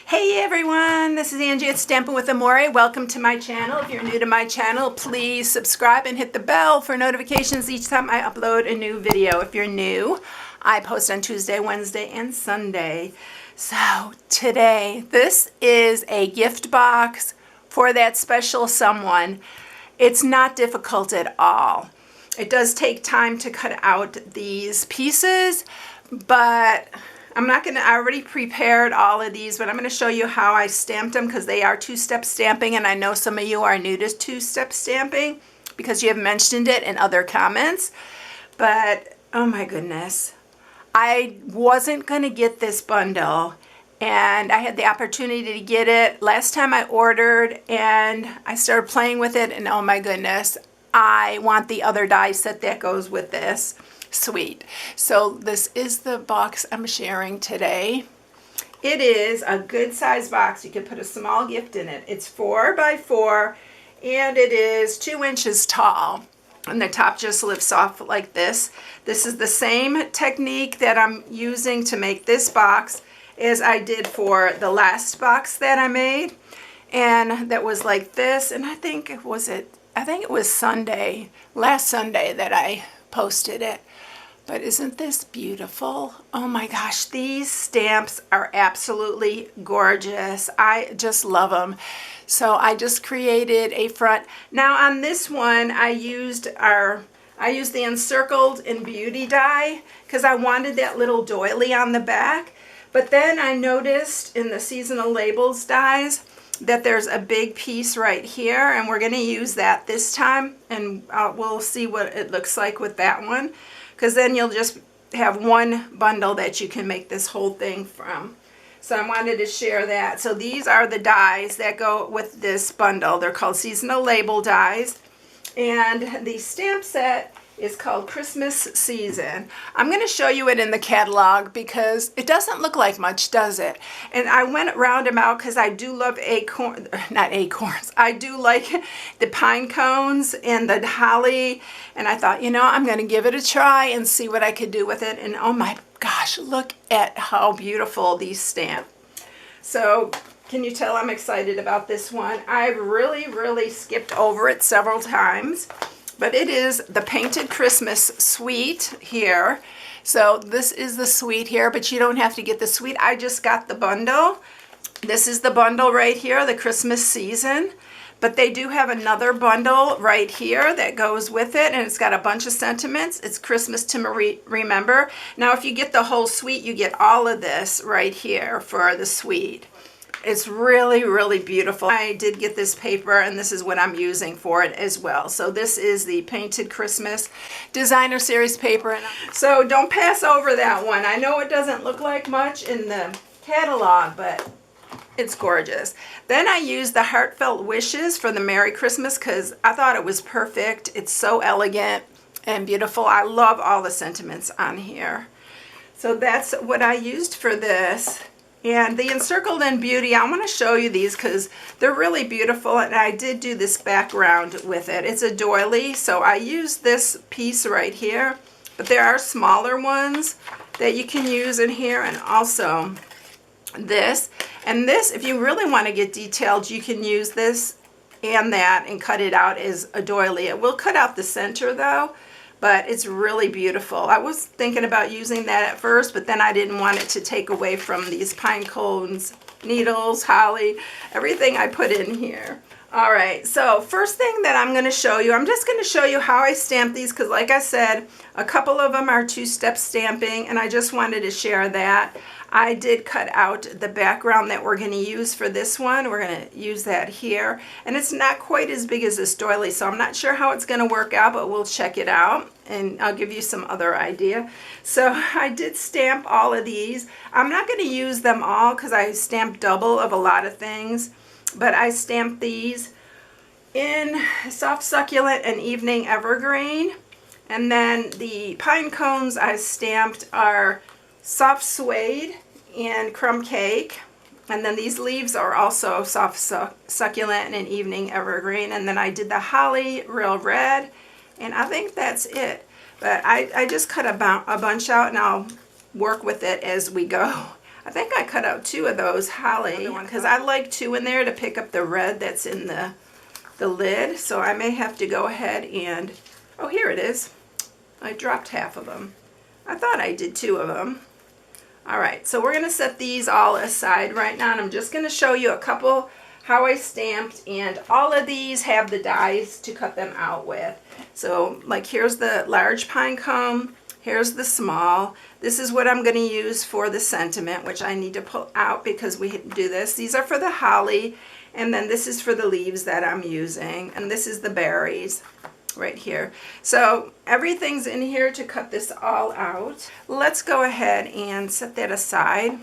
Hey everyone, this is Angie at StampingWithAmore. Welcome to my channel. If you're new to my channel, please subscribe and hit the bell for notifications each time I upload a new video. If you're new, I post on Tuesday, Wednesday, and Sunday. So today, this is a gift box for that special someone. It's not difficult at all. It does take time to cut out these pieces, but I already prepared all of these, but I'm going to show you how I stamped them because they are two-step stamping, and I know some of you are new to two-step stamping because you have mentioned it in other comments. But, oh my goodness, I wasn't going to get this bundle, and I had the opportunity to get it last time I ordered, and I started playing with it, and oh my goodness, I want the other die set that goes with this. Sweet. So this is the box I'm sharing today. It is a good size box. You can put a small gift in it. It's 4 by 4 and it is 2 inches tall. And the top just lifts off like this. This is the same technique that I'm using to make this box as I did for the last box that I made. And that was like this. And I think it was Sunday, last Sunday that I posted it. But isn't this beautiful? Oh my gosh, these stamps are absolutely gorgeous. I just love them. So I just created a front. Now on this one, I used the encircled in beauty die because I wanted that little doily on the back. But then I noticed in the seasonal labels dies that there's a big piece right here, and we're going to use that this time, and we'll see what it looks like with that one, because then you'll just have one bundle that you can make this whole thing from. So I wanted to share that. So these are the dies that go with this bundle. They're called seasonal label dies, and the stamp set is called Christmas Season. I'm going to show you it in the catalog because it doesn't look like much, does it? And I went round them out because I do love not acorns. I do like the pine cones and the holly. And I thought, you know, I'm going to give it a try and see what I could do with it. And oh my gosh, look at how beautiful these stamp. So can you tell I'm excited about this one? I've really skipped over it several times. But it is the Painted Christmas Suite here. So this is the suite here, but you don't have to get the suite. I just got the bundle. This is the bundle right here, the Christmas season. But they do have another bundle right here that goes with it, and it's got a bunch of sentiments. It's Christmas to remember. Now, if you get the whole suite, you get all of this right here for the suite. It's really beautiful. I did get this paper, and this is what I'm using for it as well. So this is the Painted Christmas Designer Series paper. So don't pass over that one. I know it doesn't look like much in the catalog, but it's gorgeous. Then I used the Heartfelt Wishes for the Merry Christmas because I thought it was perfect. It's so elegant and beautiful. I love all the sentiments on here. So that's what I used for this. And the Encircled in Beauty, I want to show you these because they're really beautiful, and I did do this background with it. It's a doily, so I used this piece right here, but there are smaller ones that you can use in here, and also this. And this, if you really want to get detailed, you can use this and that and cut it out as a doily. It will cut out the center though, but it's really beautiful. I was thinking about using that at first, but then I didn't want it to take away from these pine cones, needles, holly, everything I put in here. All right, so first thing that I'm going to show you, I'm just going to show you how I stamp these because like I said, a couple of them are two-step stamping, and I just wanted to share that. I did cut out the background that we're going to use for this one. We're going to use that here. And it's not quite as big as this doily, so I'm not sure how it's going to work out, but we'll check it out, and I'll give you some other idea. So I did stamp all of these. I'm not going to use them all because I stamped double of a lot of things, but I stamped these in Soft Succulent and Evening Evergreen. And then the pine cones I stamped are Soft Suede and Crumb Cake. And then these leaves are also Soft Succulent and Evening Evergreen. And then I did the Holly Real Red. And I think that's it. But I just cut a bunch out, and I'll work with it as we go. I think I cut out 2 of those holly because I like 2 in there to pick up the red that's in the lid. So I may have to go ahead and, oh, here it is. I dropped half of them. I thought I did 2 of them. All right, so we're gonna set these all aside right now, and I'm just gonna show you a couple how I stamped, and all of these have the dies to cut them out with. So like here's the large pine cone, here's the small. This is what I'm going to use for the sentiment, which I need to pull out because we do this. These are for the holly, and then this is for the leaves that I'm using, and this is the berries right here. So everything's in here to cut this all out. Let's go ahead and set that aside,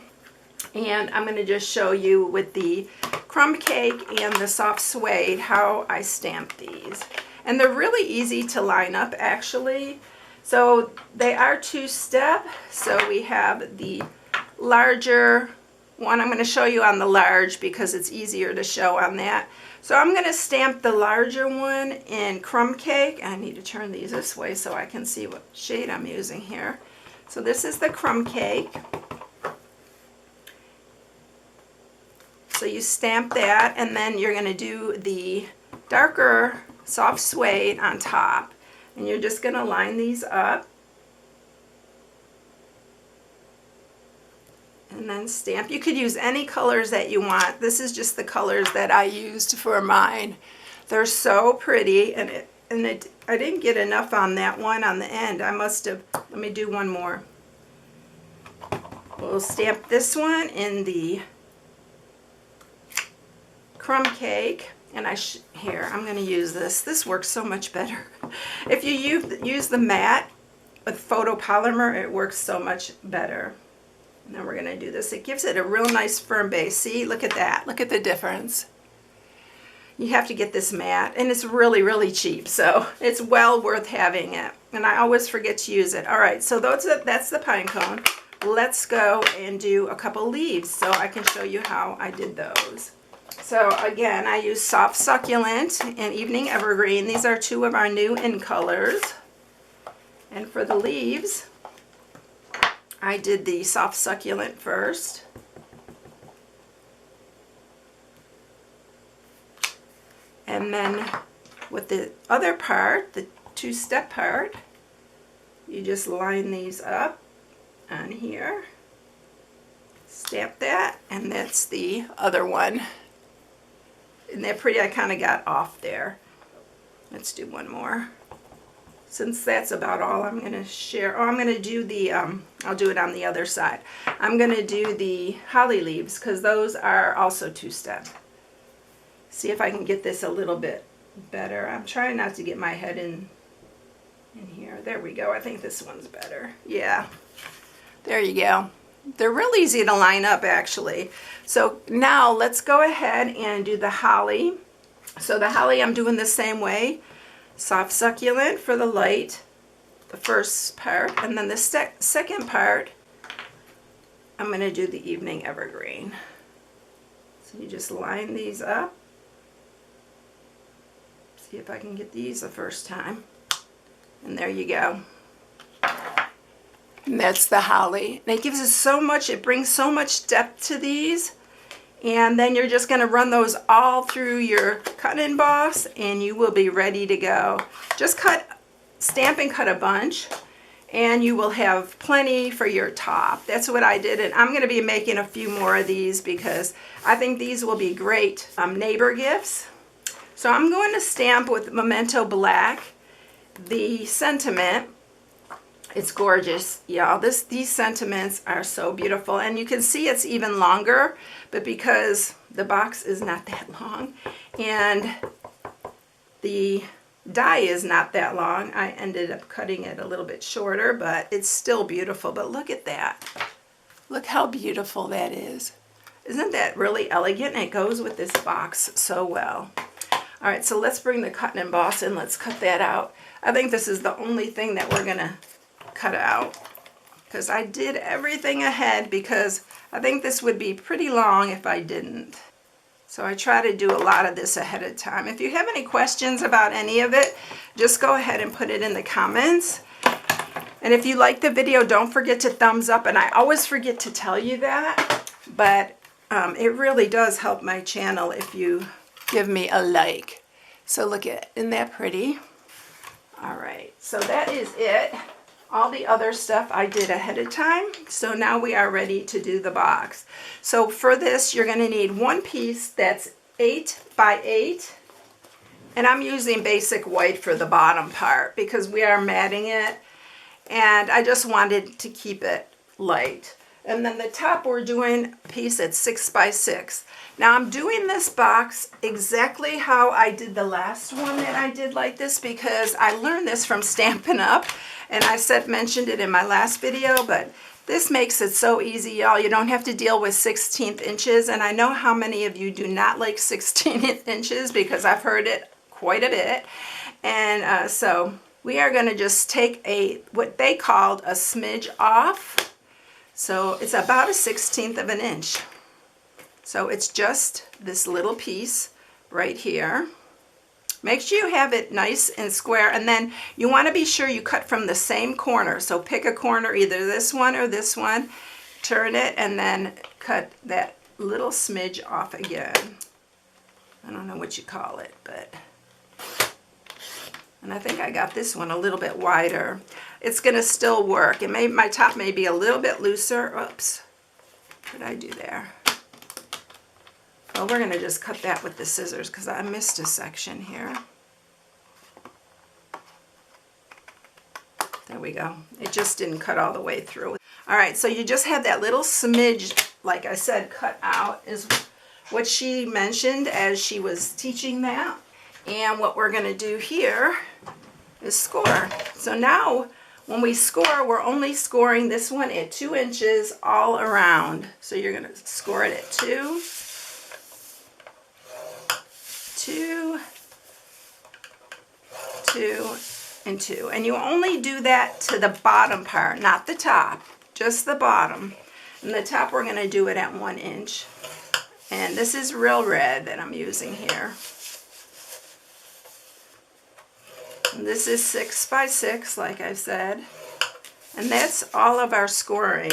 and I'm going to just show you with the crumb cake and the soft suede how I stamp these. And they're really easy to line up actually. So they are 2-step. So we have the larger one. I'm going to show you on the large because it's easier to show on that. So I'm going to stamp the larger one in crumb cake. I need to turn these this way so I can see what shade I'm using here. So this is the crumb cake. So you stamp that, and then you're going to do the darker soft suede on top. And you're just going to line these up. And then stamp. You could use any colors that you want. This is just the colors that I used for mine. They're so pretty, and I didn't get enough on that one on the end. I must have, let me do one more. We'll stamp this one in the crumb cake, and here I'm going to use this. This works so much better. If you use the matte with photopolymer, it works so much better. And then we're going to do this. It gives it a real nice firm base. See, look at that. Look at the difference. You have to get this matte, and it's really, really cheap, so it's well worth having it. And I always forget to use it. All right, so that's the pine cone. Let's go and do a couple leaves so I can show you how I did those. So again, I use Soft Succulent and Evening Evergreen. These are 2 of our new in colors. And for the leaves, I did the Soft Succulent first. And then with the other part, the 2-step part, you just line these up on here. Stamp that, and that's the other one. And they're pretty, I kind of got off there. Let's do one more. Since that's about all I'm going to share. Oh, I'm going to do the, I'll do it on the other side. I'm going to do the holly leaves because those are also 2-step. See if I can get this a little bit better. I'm trying not to get my head in here. There we go. I think this one's better. Yeah. There you go. They're real easy to line up actually. So now let's go ahead and do the holly. So the holly I'm doing the same way. Soft Succulent for the light, the first part, and then the second part I'm going to do the Evening Evergreen. So you just line these up. See if I can get these the first time. And there you go. And that's the holly. And it gives us so much, it brings so much depth to these. And then you're just going to run those all through your cut and emboss, and you will be ready to go. Just stamp and cut a bunch, and you will have plenty for your top. That's what I did, and I'm going to be making a few more of these because I think these will be great neighbor gifts. So I'm going to stamp with Memento Black the sentiment. It's gorgeous, y'all. These sentiments are so beautiful, and you can see it's even longer, but because the box is not that long and the die is not that long, I ended up cutting it a little bit shorter, but it's still beautiful. But look at that. Look how beautiful that is. Isn't that really elegant? And it goes with this box so well. All right, so let's bring the cut and emboss and let's cut that out. I think this is the only thing that we're going to cut out because I did everything ahead because I think this would be pretty long if I didn't. So I try to do a lot of this ahead of time. If you have any questions about any of it, just go ahead and put it in the comments. And if you like the video, don't forget to thumbs up. And I always forget to tell you that, but it really does help my channel if you give me a like. So look at, isn't that pretty? All right, so that is it. All the other stuff I did ahead of time. So now we are ready to do the box. So for this, you're going to need one piece that's 8 by 8. And I'm using basic white for the bottom part because we are matting it. And I just wanted to keep it light. And then the top, we're doing a piece at 6 by 6. Now I'm doing this box exactly how I did the last one that I did like this because I learned this from Stampin' Up! And I mentioned it in my last video, but this makes it so easy, y'all. You don't have to deal with 16th inches. And I know how many of you do not like 16 inches because I've heard it quite a bit. And so we are going to just take what they called a smidge off. So it's about a 1/16 of an inch. So it's just this little piece right here. Make sure you have it nice and square, and then you want to be sure you cut from the same corner. So pick a corner, either this one or this one, turn it, and then cut that little smidge off again. I don't know what you call it, but... And I think I got this one a little bit wider. It's going to still work. It may, my top may be a little bit looser. Oops. What did I do there? Well, we're going to just cut that with the scissors because I missed a section here. There we go. It just didn't cut all the way through. All right, so you just have that little smidge, like I said, cut out is what she mentioned as she was teaching that. And what we're going to do here is score. So now when we score, we're only scoring this one at 2 inches all around. So you're going to score it at 2, 2, 2, and 2. And you only do that to the bottom part, not the top, just the bottom. And the top, we're going to do it at 1 inch. And this is real red that I'm using here. And this is 6 by 6, like I said. And that's all of our scoring.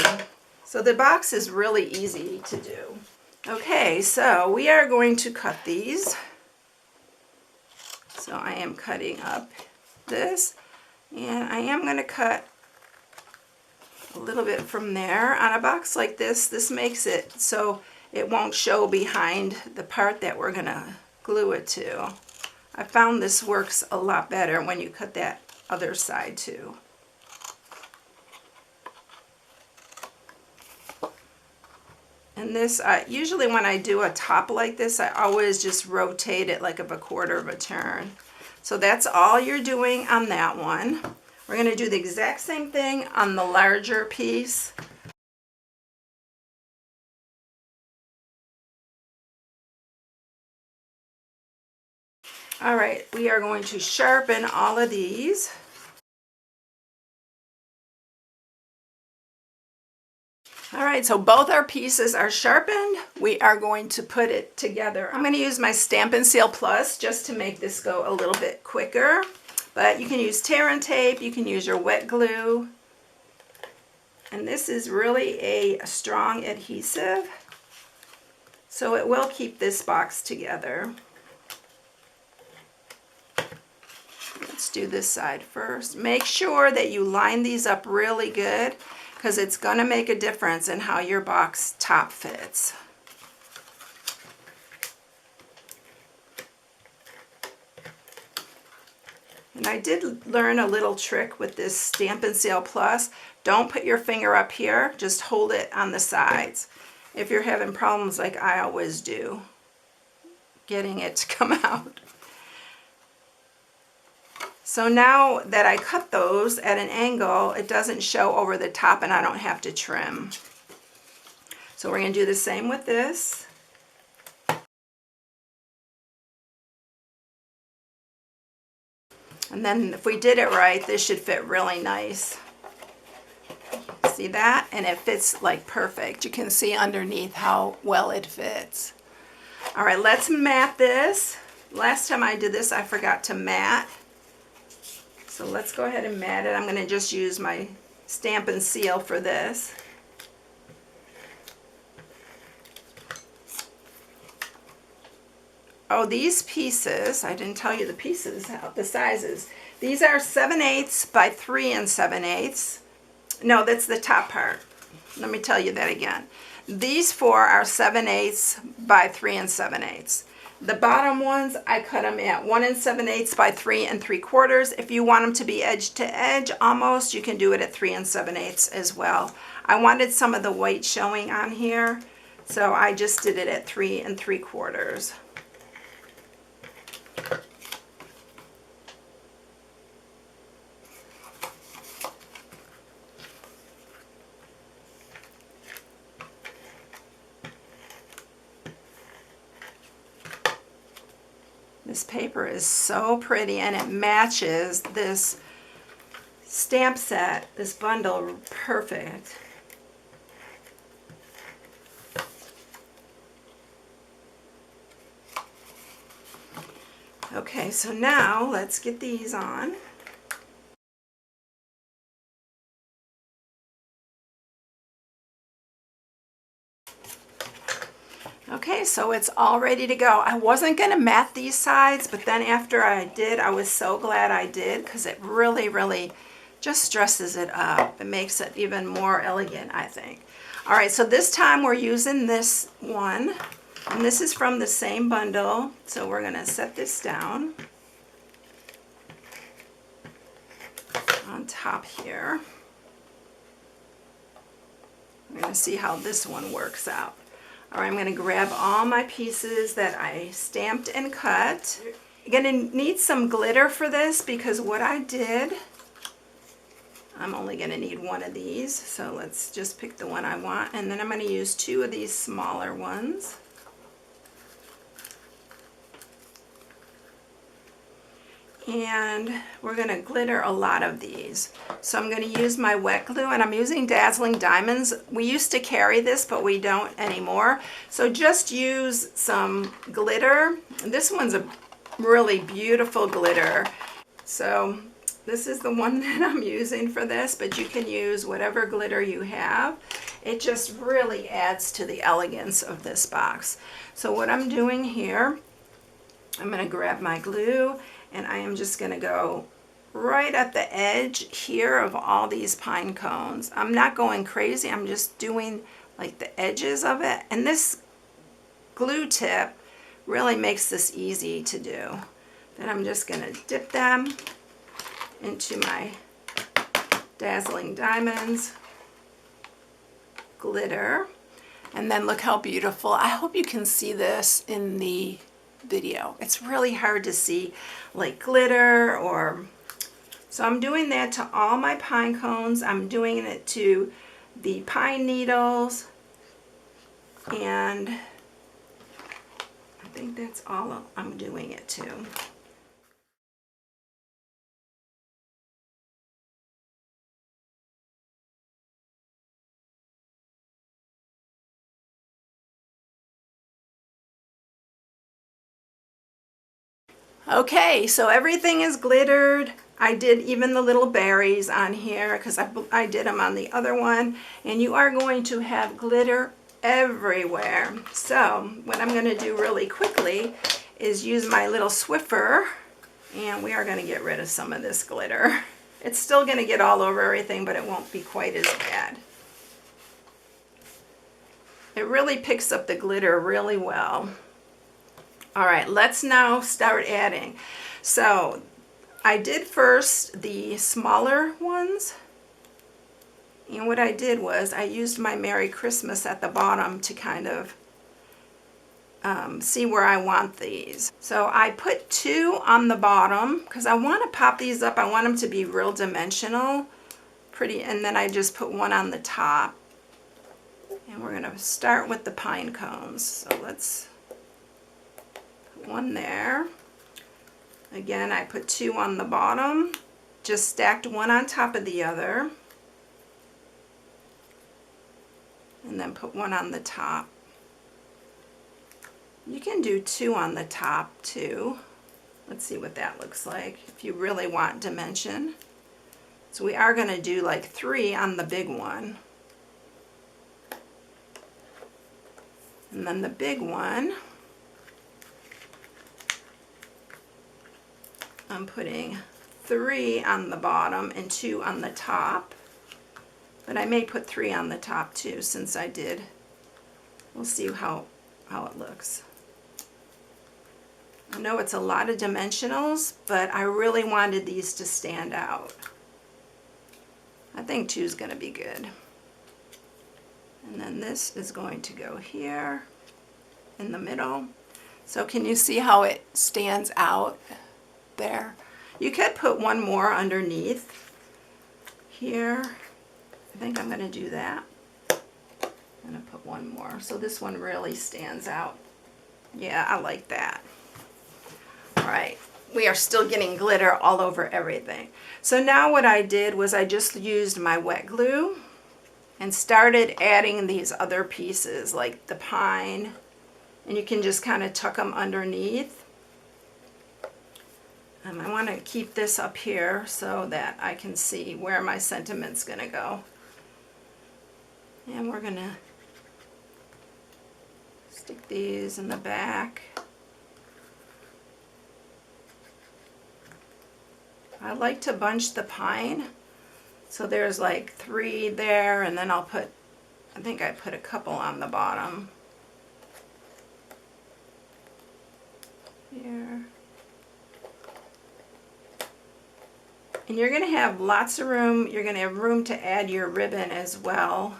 So the box is really easy to do. Okay, so we are going to cut these. So I am cutting up this, and I am going to cut a little bit from there. On a box like this, this makes it so it won't show behind the part that we're going to glue it to. I found this works a lot better when you cut that other side too. And this, usually when I do a top like this, I always just rotate it like a 1/4 of a turn. So that's all you're doing on that one. We're going to do the exact same thing on the larger piece. All right, we are going to sharpen all of these. All right, so both our pieces are sharpened. We are going to put it together. I'm going to use my Stampin' Seal Plus just to make this go a little bit quicker. But you can use tear and tape, you can use your wet glue. And this is really a strong adhesive, so it will keep this box together. Let's do this side first. Make sure that you line these up really good, because it's going to make a difference in how your box top fits. And I did learn a little trick with this Stampin' Seal Plus. Don't put your finger up here, just hold it on the sides. If you're having problems like I always do, getting it to come out. So now that I cut those at an angle, it doesn't show over the top and I don't have to trim. So we're going to do the same with this. And then if we did it right, this should fit really nice. See that? And it fits like perfect. You can see underneath how well it fits. All right, let's mat this. Last time I did this, I forgot to mat. So let's go ahead and mat it. I'm going to just use my stamp and seal for this. Oh, these pieces, I didn't tell you the pieces, the sizes. These are 7/8 by 3 7/8. No, that's the top part. Let me tell you that again. These four are 7/8 by 3 7/8. The bottom ones, I cut them at 1 7/8 by 3 3/4. If you want them to be edge to edge almost, you can do it at 3 7/8 as well. I wanted some of the white showing on here, so I just did it at 3 3/4. This paper is so pretty, and it matches this stamp set, this bundle, perfect. Okay, so now let's get these on. Okay, so it's all ready to go. I wasn't going to mat these sides, but then after I did, I was so glad I did, because it really, really just dresses it up. It makes it even more elegant, I think. All right, so this time we're using this one, and this is from the same bundle. So we're going to set this down on top here. We're going to see how this one works out. All right, I'm going to grab all my pieces that I stamped and cut. You're going to need some glitter for this, because what I did, I'm only going to need one of these. So let's just pick the one I want, and then I'm going to use 2 of these smaller ones. And we're going to glitter a lot of these. So I'm going to use my wet glue, and I'm using Dazzling Diamonds. We used to carry this, but we don't anymore. So just use some glitter. This one's a really beautiful glitter. So this is the one that I'm using for this, but you can use whatever glitter you have. It just really adds to the elegance of this box. So what I'm doing here, I'm going to grab my glue, and I am just going to go right at the edge here of all these pine cones. I'm not going crazy. I'm just doing like the edges of it. And this glue tip really makes this easy to do. Then I'm just going to dip them into my Dazzling Diamonds glitter. And then look how beautiful. I hope you can see this in the video. It's really hard to see like glitter or, so I'm doing that to all my pine cones. I'm doing it to the pine needles, and I think that's all I'm doing it to. Okay, so everything is glittered. I did even the little berries on here because I did them on the other one. And you are going to have glitter everywhere. So what I'm going to do really quickly is use my little Swiffer, and we are going to get rid of some of this glitter. It's still going to get all over everything, but it won't be quite as bad. It really picks up the glitter really well. All right, let's now start adding. So I did first the smaller ones, and what I did was I used my Merry Christmas at the bottom to kind of see where I want these. So I put 2 on the bottom because I want to pop these up. I want them to be real dimensional, pretty, and then I just put 1 on the top. And we're going to start with the pine cones. So let's 1 there. Again, I put 2 on the bottom, just stacked 1 on top of the other, and then put 1 on the top. You can do 2 on the top too. Let's see what that looks like if you really want dimension. So we are going to do like 3 on the big one. And then the big one, I'm putting 3 on the bottom and 2 on the top. But I may put 3 on the top too, since I did. We'll see how it looks. I know it's a lot of dimensionals, but I really wanted these to stand out. I think 2 is going to be good. And then this is going to go here in the middle. So can you see how it stands out there? You could put one more underneath here. I think I'm going to do that. I'm going to put one more. So this one really stands out. Yeah, I like that. All right. We are still getting glitter all over everything. So now what I did was I just used my wet glue and started adding these other pieces like the pine, and you can just kind of tuck them underneath. And I want to keep this up here so that I can see where my sentiment's going to go. And we're going to stick these in the back. I like to bunch the pine. So there's like 3 there, and then I'll put, I think I put a couple on the bottom. Here. And you're going to have lots of room. You're going to have room to add your ribbon as well.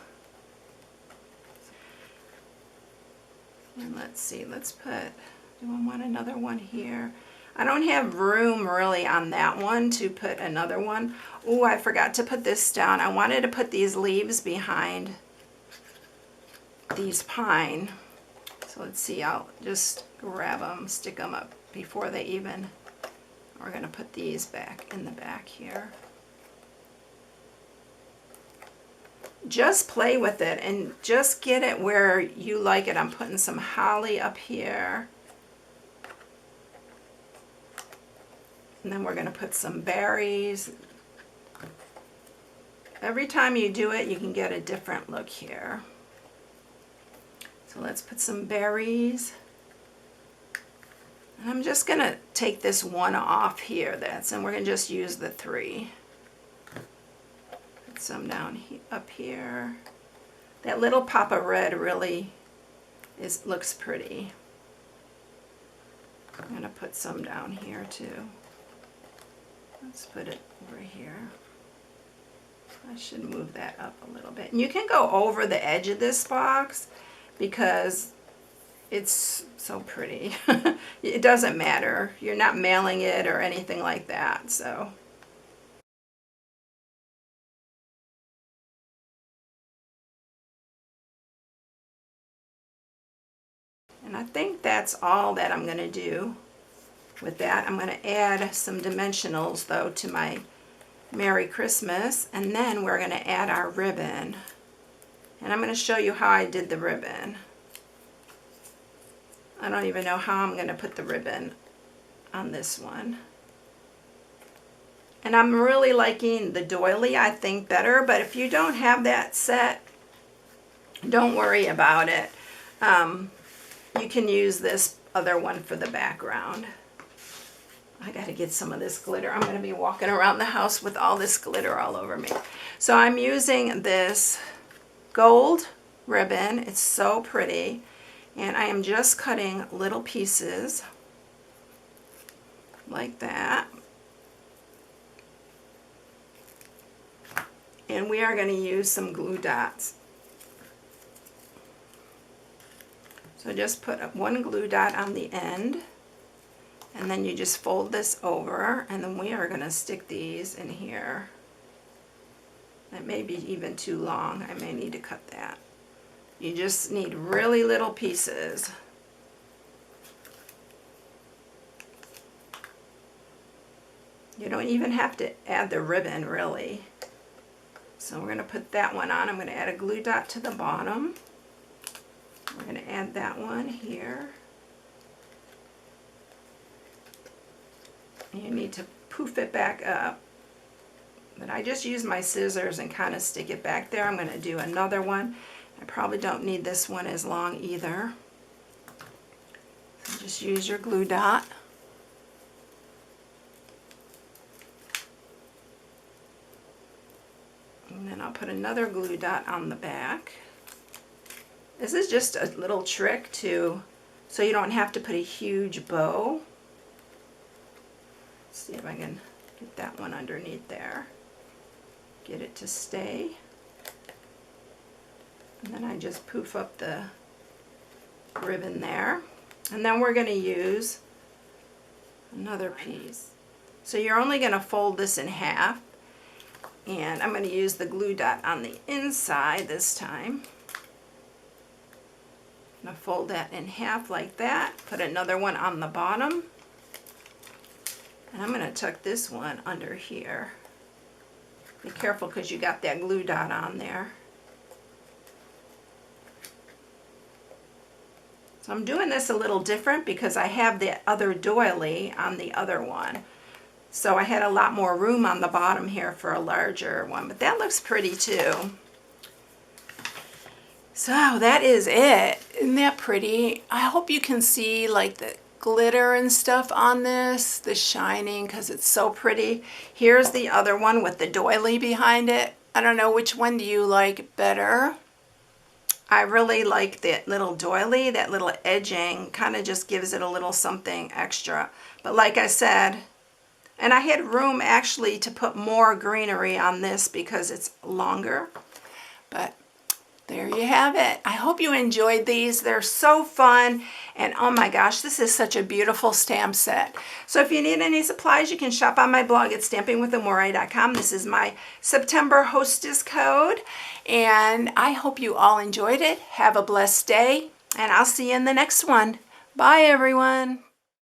And let's see, let's put, do I want another one here? I don't have room really on that one to put another one. Oh, I forgot to put this down. I wanted to put these leaves behind these pine. So let's see, I'll just grab them, stick them up before they even, we're going to put these back in the back here. Just play with it and just get it where you like it. I'm putting some holly up here. And then we're going to put some berries. Every time you do it, you can get a different look here. So let's put some berries. And I'm just going to take this one off here, and we're going to just use the 3. Put some down up here. That little pop of red really looks pretty. I'm going to put some down here too. Let's put it over here. I should move that up a little bit. And you can go over the edge of this box because it's so pretty. It doesn't matter. You're not mailing it or anything like that. So. And I think that's all that I'm going to do. With that, I'm going to add some dimensionals though to my Merry Christmas, and then we're going to add our ribbon. And I'm going to show you how I did the ribbon. I don't even know how I'm going to put the ribbon on this one. And I'm really liking the doily, I think, better, but if you don't have that set, don't worry about it. You can use this other one for the background. I got to get some of this glitter. I'm going to be walking around the house with all this glitter all over me. So I'm using this gold ribbon. It's so pretty. And I am just cutting little pieces like that. And we are going to use some glue dots. So just put one glue dot on the end. And then you just fold this over, and then we are going to stick these in here. That may be even too long. I may need to cut that. You just need really little pieces. You don't even have to add the ribbon, really. So we're going to put that one on. I'm going to add a glue dot to the bottom. We're going to add that one here. You need to poof it back up. But I just use my scissors and kind of stick it back there. I'm going to do another one. I probably don't need this one as long either. So just use your glue dot. And then I'll put another glue dot on the back. This is just a little trick so you don't have to put a huge bow. Let's see if I can get that one underneath there. Get it to stay. And then I just poof up the ribbon there. And then we're going to use another piece. So you're only going to fold this in half. And I'm going to use the glue dot on the inside this time. I'm going to fold that in half like that. Put another one on the bottom. And I'm going to tuck this one under here. Be careful because you got that glue dot on there. So I'm doing this a little different because I have the other doily on the other one. So I had a lot more room on the bottom here for a larger one, but that looks pretty too. So that is it. Isn't that pretty? I hope you can see like the glitter and stuff on this, the shining, because it's so pretty. Here's the other one with the doily behind it. I don't know, which one do you like better? I really like that little doily. That little edging kind of just gives it a little something extra. But like I said, and I had room actually to put more greenery on this because it's longer. But there you have it. I hope you enjoyed these. They're so fun. And oh my gosh, this is such a beautiful stamp set. So if you need any supplies, you can shop on my blog at stampingwithamore.com. This is my September hostess code. And I hope you all enjoyed it. Have a blessed day. And I'll see you in the next one. Bye, everyone.